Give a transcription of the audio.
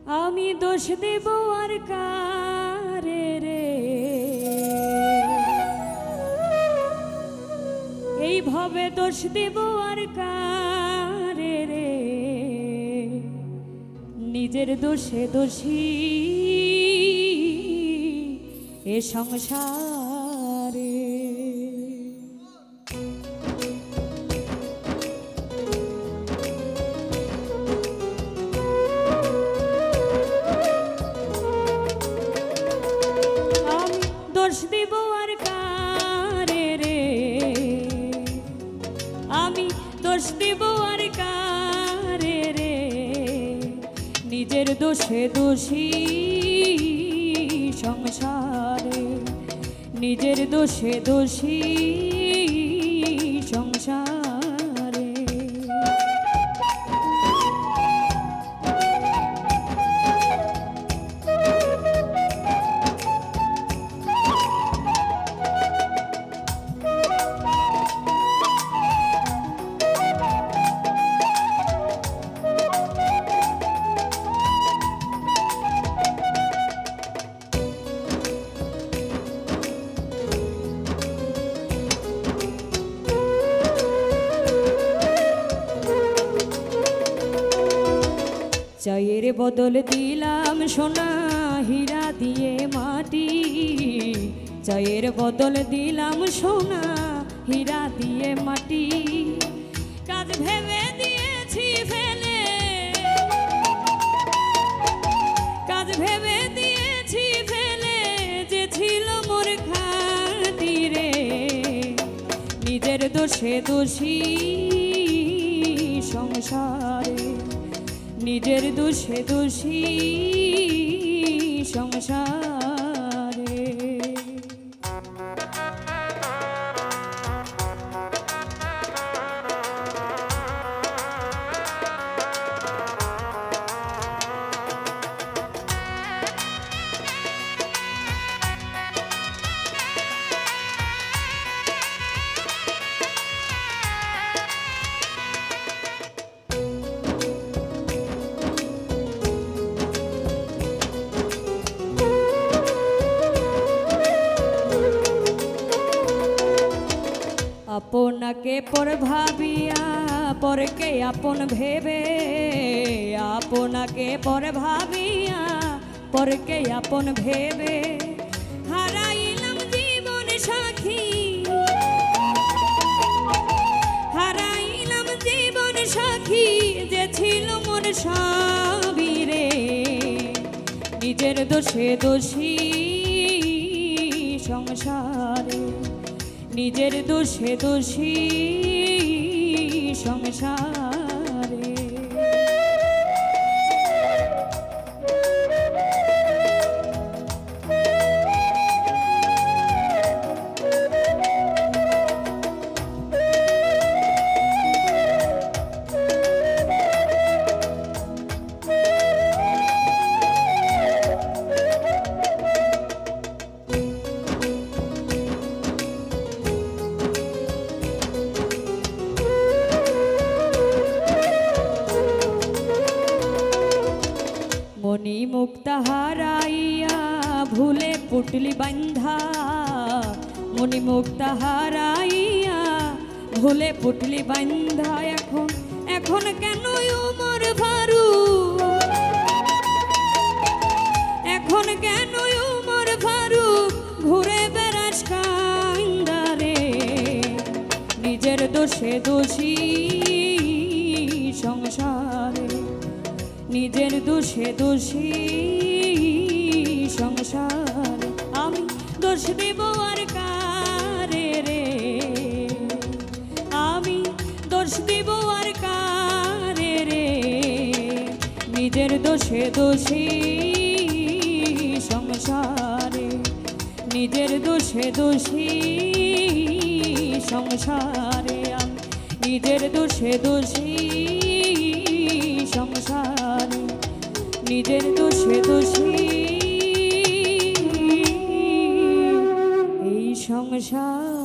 আমি দোষ দেব আর কারে রে, এইভাবে দোষ দেব আর কারে রে, নিজের দোষে দোষী এ সংসারে। দোষ দেব আর কারে রে, আমি দোষ দেব আর কারে রে, নিজের দোষে দোষী সংসারে, নিজের দোষে দোষী সংসারে। চায়ের বদল দিলাম সোনা হীরা দিয়ে মাটি, চায়ের বদল দিলাম সোনা হীরা দিয়ে মাটি, কাজ ভেবে দিয়েছি ফেলে, কাজ ভেবে দিয়েছি ফেলে, যে ছিল মোর খাতিরে, নিজের দোষে দোষী সংসারে, নিজের দোষে দোষী সংসারে। আপনাকে পর ভাবিয়া পরকে আপন ভেবে, আপনাকে পর ভাবিয়া পরকে আপন ভেবে, হারাইলাম জীবন সাথী, হারাইলাম জীবন সাথী, যে ছিল মোর স্বামী রে, নিজের দোষে দোষী সংসারে, নিজের দোষে দোষী সংসারে। মনি মুক্তা হারাইয়া ভুলে পুটলি বান্ধা, মনি মুক্তা হারাইয়া ভুলে পুটলি বান্ধা, এখন এখন কেন উমর ফারুক, এখন কেন উমর ফারুক ঘুরে বেড়াস কান্দারে, নিজের দোষে দোষী সংসারে, নিজের দোষে দোষী সংসারে। আমি দোষ দেব আর কারে রে, আমি দোষ দেব আর কারে রে, নিজের দোষে দোষী সংসারে, নিজের দোষে দোষী সংসারে। আমি নিজের দোষে দোষী সংসারে, নিজের দোষে দোষী এই সংসার।